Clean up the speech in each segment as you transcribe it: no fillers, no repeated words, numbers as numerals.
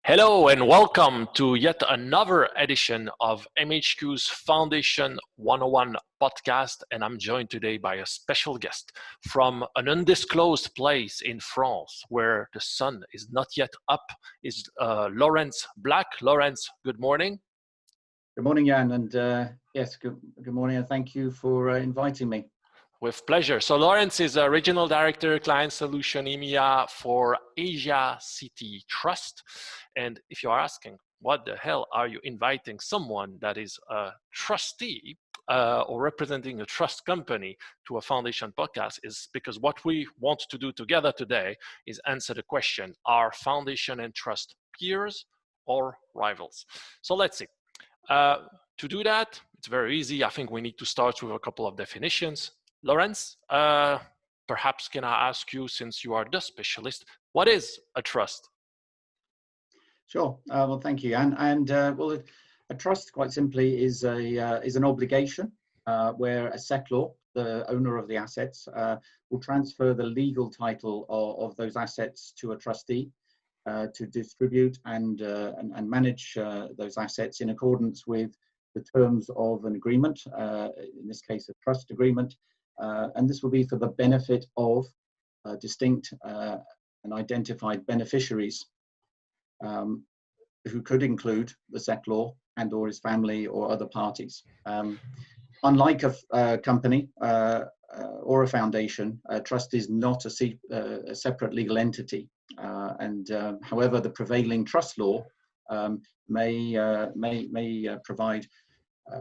Hello and welcome to yet another edition of MHQ's Foundation 101 podcast, and I'm joined today by a special guest from an undisclosed place in France where the sun is not yet up, is Laurence Black. Laurence, good morning. Good morning, Jan, and yes, good morning, and thank you for inviting me. With pleasure. So Laurence is a Regional Director, Client Solution EMEA for Asia City Trust. And if you are asking, what the hell are you inviting someone that is a trustee or representing a trust company to a foundation podcast, is because what we want to do together today is answer the question, are foundation and trust peers or rivals? So let's see. To do that, it's very easy. I think we need to start with a couple of definitions. Laurence, perhaps can I ask you, since you are the specialist, what is a trust? Sure. Well, thank you, Jan. And well, a trust, quite simply, is an obligation where a settlor, the owner of the assets, will transfer the legal title of those assets to a trustee to distribute and manage those assets in accordance with the terms of an agreement, in this case, a trust agreement. And this will be for the benefit of distinct and identified beneficiaries who could include the settlor and or his family or other parties. Unlike a company or a foundation, a trust is not a separate legal entity. However, the prevailing trust law may provide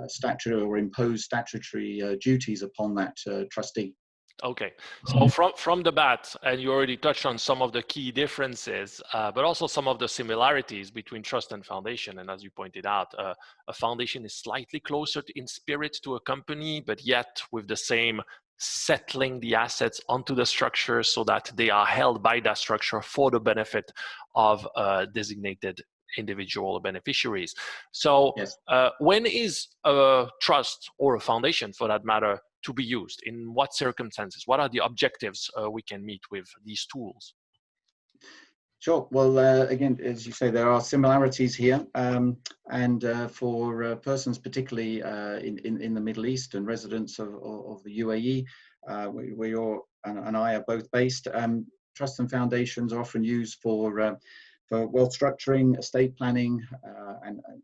statutory or impose statutory duties upon that trustee. Okay, so from the bat, and you already touched on some of the key differences, but also some of the similarities between trust and foundation. And as you pointed out, a foundation is slightly closer in spirit to a company, but yet with the same settling the assets onto the structure so that they are held by that structure for the benefit of designated individual beneficiaries. So yes. When is a trust or a foundation, for that matter, to be used? In what circumstances? What are the objectives we can meet with these tools? Sure. Well, again, as you say, there are similarities here, and for persons particularly in the Middle East and residents of the UAE, where you and I are both based, trusts and foundations are often used for wealth structuring, estate planning,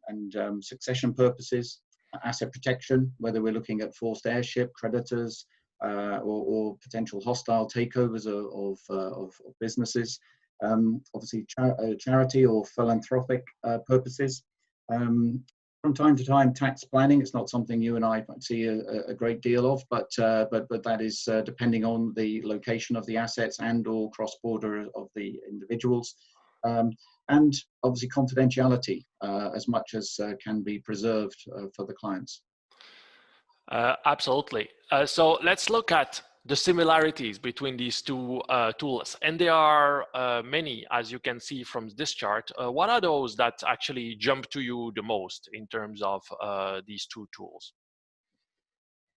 and succession purposes, asset protection, whether we're looking at forced heirship, creditors, or potential hostile takeovers of businesses. Obviously, charity or philanthropic purposes. From time to time, tax planning. It's not something you and I see a great deal of, but that is depending on the location of the assets and/or cross-border of the individuals. And obviously confidentiality as much as can be preserved for the clients. Absolutely. So let's look at the similarities between these two tools. And there are many, as you can see from this chart. What are those that actually jump to you the most in terms of these two tools?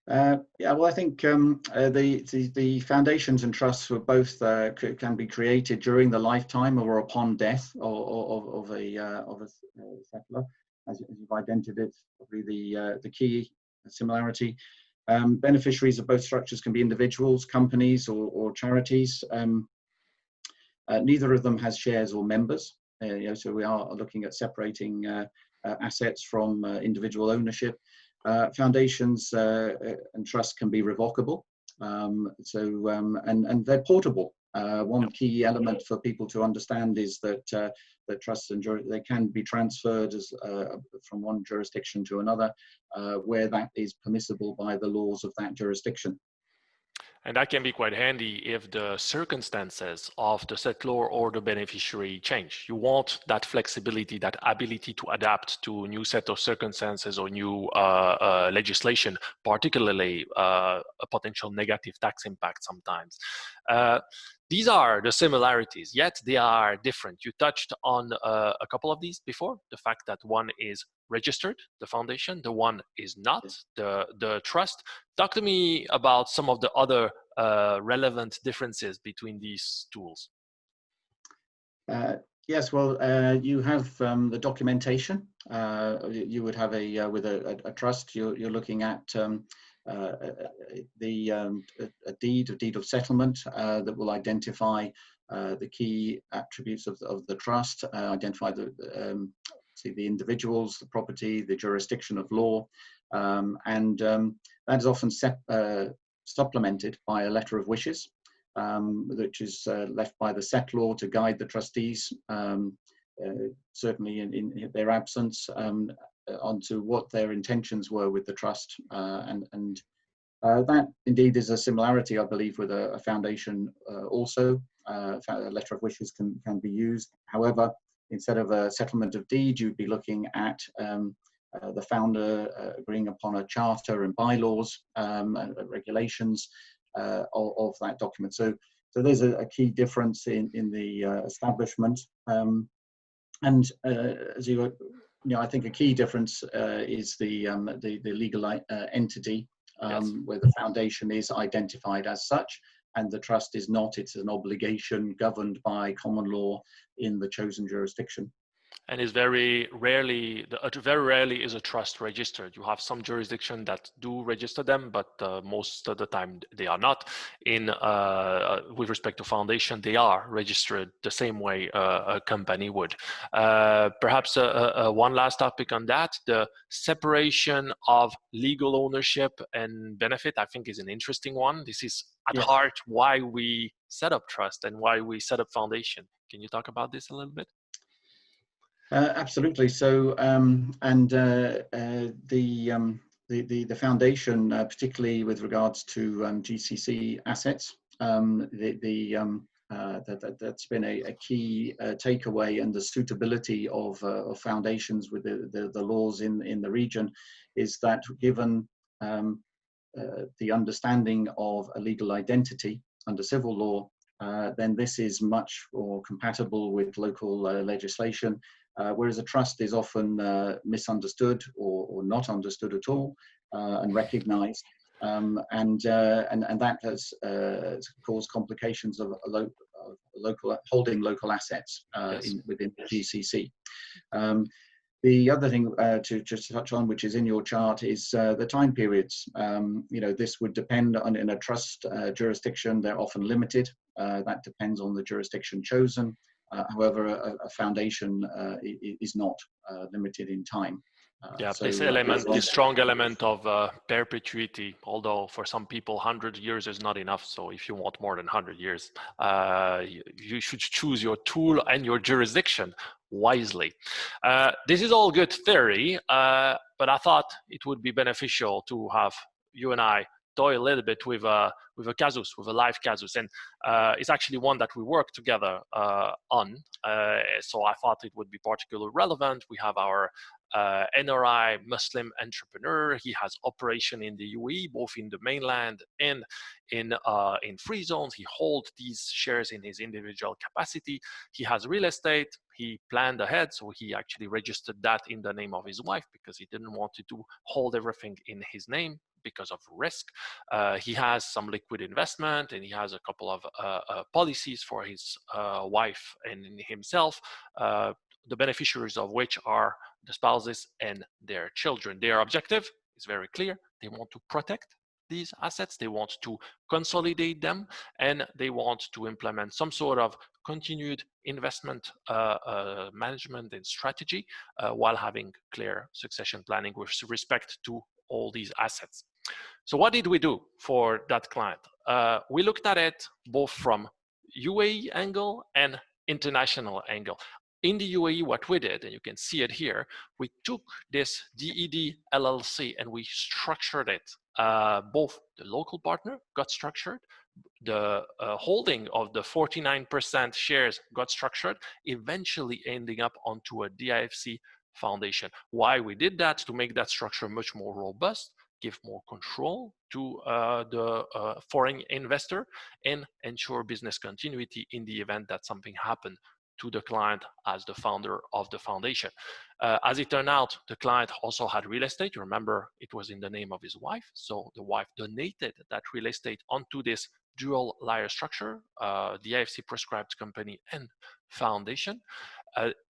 Yeah, well, I think the foundations and trusts were both can be created during the lifetime or upon death of a settler, as you've identified. It's probably the key similarity. Beneficiaries of both structures can be individuals, companies, or charities. Neither of them has shares or members. So we are looking at separating assets from individual ownership. Foundations and trusts can be revocable, and they're portable. One key element for people to understand is that trusts and they can be transferred from one jurisdiction to another, where that is permissible by the laws of that jurisdiction. And that can be quite handy if the circumstances of the settlor or the beneficiary change. You want that flexibility, that ability to adapt to a new set of circumstances or new legislation, particularly a potential negative tax impact sometimes. These are the similarities, yet they are different. You touched on a couple of these before, the fact that one is registered, the foundation, the one is not, the trust. Talk to me about some of the other relevant differences between these tools. Yes, well, you have the documentation. You would have with a trust. You're looking at a deed of settlement that will identify the key attributes of the trust, identify the individuals, the property, the jurisdiction of law, and that is often supplemented by a letter of wishes. Which is left by the settlor to guide the trustees, certainly in their absence, onto what their intentions were with the trust. And that indeed is a similarity, I believe, with a foundation also. A letter of wishes can be used. However, instead of a settlement of deed, you'd be looking at the founder agreeing upon a charter and bylaws, regulations, of that document. So there's a key difference in the establishment, and as I think a key difference is the legal entity, Yes. where the foundation is identified as such, and the trust is not. It's an obligation governed by common law in the chosen jurisdiction. And is very rarely is a trust registered. You have some jurisdiction that do register them, but most of the time they are not. With respect to foundation, they are registered the same way a company would. Perhaps one last topic on that: the separation of legal ownership and benefit, I think, is an interesting one. This is at heart why we set up trust and why we set up foundation. Can you talk about this a little bit? Absolutely. So, the foundation, particularly with regards to GCC assets, that's been a key takeaway, and the suitability of foundations with the laws in the region is that, given the understanding of a legal identity under civil law, then this is much more compatible with local legislation. Whereas a trust is often misunderstood or not understood at all, and recognized, and that has caused complications of holding local assets within the GCC. The other thing to just touch on, which is in your chart, is the time periods. This would depend on, in a trust jurisdiction, they're often limited. That depends on the jurisdiction chosen. However, a foundation is not limited in time. This strong element of perpetuity, although for some people 100 years is not enough. So if you want more than 100 years, you should choose your tool and your jurisdiction wisely. This is all good theory, but I thought it would be beneficial to have you and I toy a little bit with a casus, with a live casus, and it's actually one that we work together on. So I thought it would be particularly relevant. We have our NRI Muslim entrepreneur. He has operation in the UAE, both in the mainland and in free zones. He holds these shares in his individual capacity. He has real estate. He planned ahead, so he actually registered that in the name of his wife because he didn't want to hold everything in his name because of risk. He has some liquid investment, and he has a couple of policies for his wife and himself, the beneficiaries of which are the spouses and their children. Their objective is very clear. They want to protect these assets, they want to consolidate them, and they want to implement some sort of continued investment management and strategy while having clear succession planning with respect to all these assets. So what did we do for that client? We looked at it both from UAE angle and international angle. In the UAE, what we did, and you can see it here, we took this DED LLC and we structured it. Both the local partner got structured, the holding of the 49% shares got structured, eventually ending up onto a DIFC foundation. Why we did that? To make that structure much more robust, give more control to the foreign investor, and ensure business continuity in the event that something happened to the client as the founder of the foundation. As it turned out, the client also had real estate. You remember, it was in the name of his wife. So the wife donated that real estate onto this dual layer structure, the IFC prescribed company and foundation.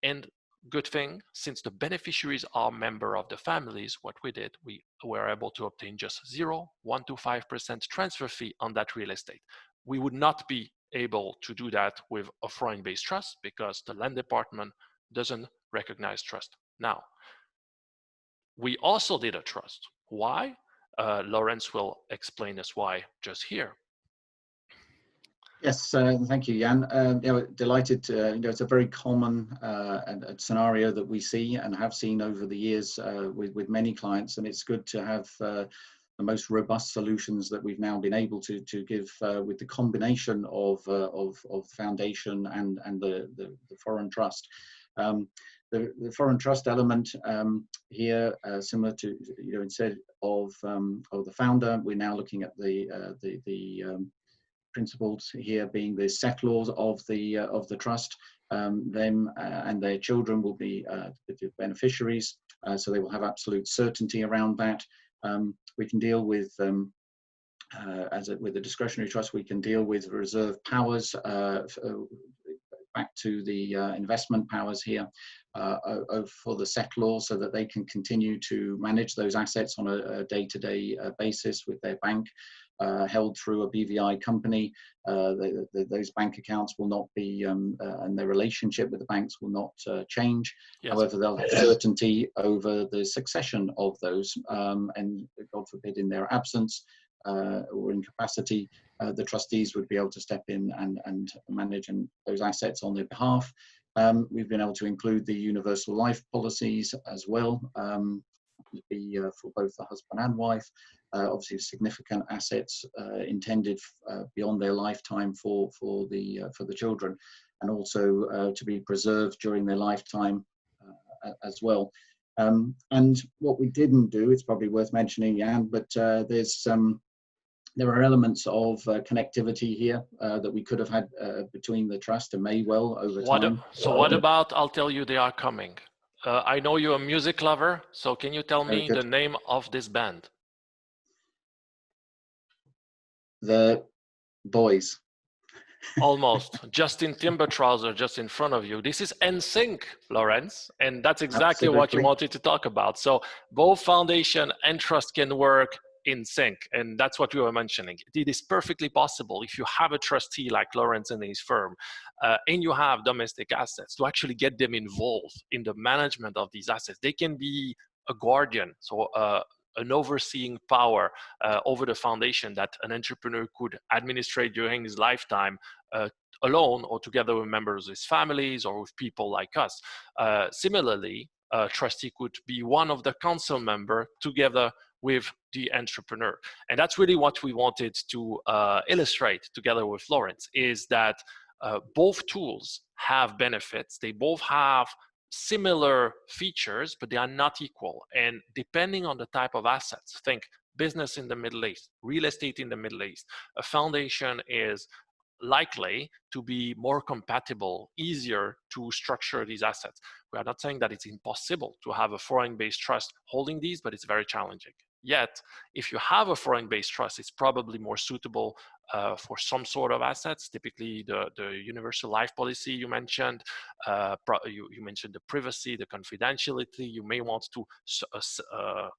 And good thing, since the beneficiaries are member of the families, what we did, we were able to obtain just 0, 1 to 5% transfer fee on that real estate. We would not be able to do that with a foreign-based trust because the land department doesn't recognize trust. Now, we also did a trust. Why? Lawrence will explain us why just here. Yes, thank you, Jan. Delighted to, it's a very common scenario that we see and have seen over the years with many clients, and it's good to have the most robust solutions that we've now been able to give with the combination of foundation and the foreign trust. The foreign trust element here, similar to, instead of the founder, we're now looking at the principals here being the settlors of the trust. Them and their children will be the beneficiaries, so they will have absolute certainty around that. We can deal with, with the discretionary trust, we can deal with reserve powers back to the investment powers here for the settlor, so that they can continue to manage those assets on a day-to-day basis with their bank. Held through a BVI company, those bank accounts will not be, and their relationship with the banks will not change. Yes. However, they'll have certainty over the succession of those, and God forbid, in their absence or incapacity, the trustees would be able to step in and manage those assets on their behalf. We've been able to include the universal life policies as well. Be for both the husband and wife, obviously significant assets intended beyond their lifetime for the children, and also to be preserved during their lifetime as well. And what we didn't do, it's probably worth mentioning, Jan, but there are elements of connectivity here that we could have had between the trust and may well over time. So what about, I'll tell you, they are coming. I know you're a music lover, so can you tell me the name of this band? The Boys. Almost. Justin Timbertrouser just in front of you. This is NSYNC, Lawrence, and that's exactly what you wanted to talk about. So both foundation and trust can work in sync, and that's what we were mentioning. It is perfectly possible if you have a trustee like Lawrence and his firm, and you have domestic assets, to actually get them involved in the management of these assets. They can be a guardian, so an overseeing power over the foundation that an entrepreneur could administrate during his lifetime alone or together with members of his families or with people like us. Similarly, a trustee could be one of the council members together with the entrepreneur. And that's really what we wanted to illustrate together with Lawrence, is that both tools have benefits. They both have similar features, but they are not equal. And depending on the type of assets, think business in the Middle East, real estate in the Middle East, a foundation is likely to be more compatible, easier to structure these assets. We are not saying that it's impossible to have a foreign-based trust holding these, but it's very challenging. Yet, if you have a foreign-based trust, it's probably more suitable for some sort of assets, typically the universal life policy you mentioned. You mentioned the privacy, the confidentiality. You may want to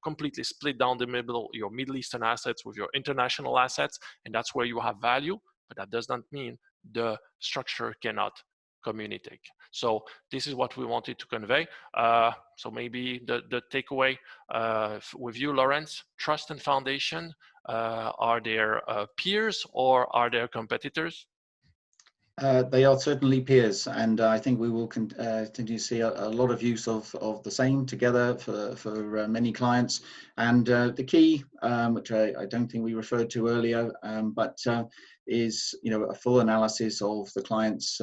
completely split down the middle, your Middle Eastern assets with your international assets, and that's where you have value, but that does not mean the structure cannot communicate. So this is what we wanted to convey. So maybe the takeaway with you, Lawrence, trust and foundation, are there peers or are there competitors? They are certainly peers, and I think we will continue to see a lot of use of the same together for many clients. And the key, which I don't think we referred to earlier, but is a full analysis of the client's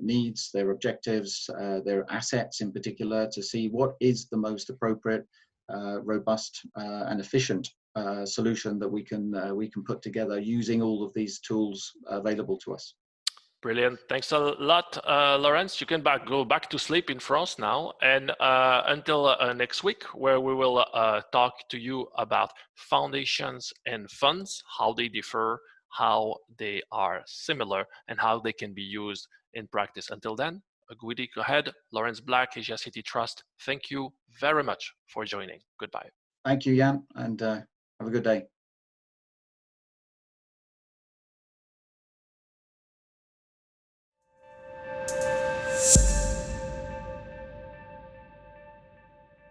needs, their objectives, their assets in particular, to see what is the most appropriate, robust, and efficient solution that we can put together using all of these tools available to us. Brilliant. Thanks a lot, Lawrence. You can go back to sleep in France now, and until next week, where we will talk to you about foundations and funds, how they differ, how they are similar, and how they can be used in practice. Until then, a good week ahead. Lawrence Black, Asia City Trust, thank you very much for joining. Goodbye. Thank you, Jan, and have a good day.